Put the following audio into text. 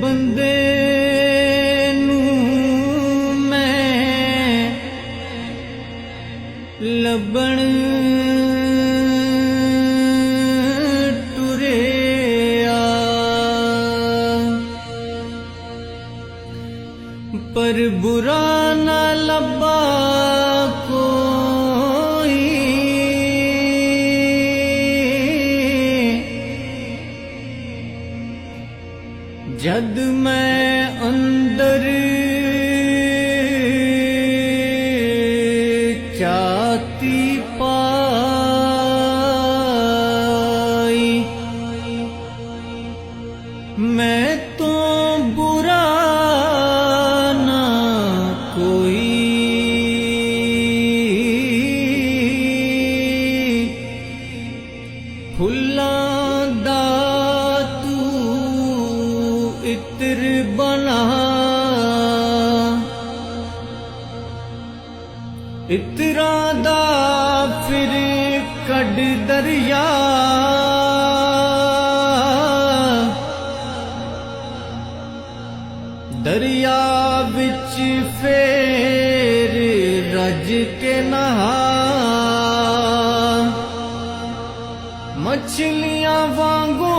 बंदे नूं मैं लभण टुरिया, पर बुरा न लभा कोई। जद मैं अंदर चाहती पाई, मैं तो बुरा ना कोई। फुल्लां दा इत्र बना, इतरा दा फिर कड दरिया। दरिया विच फेर रज के नहा, मछलियां वांगू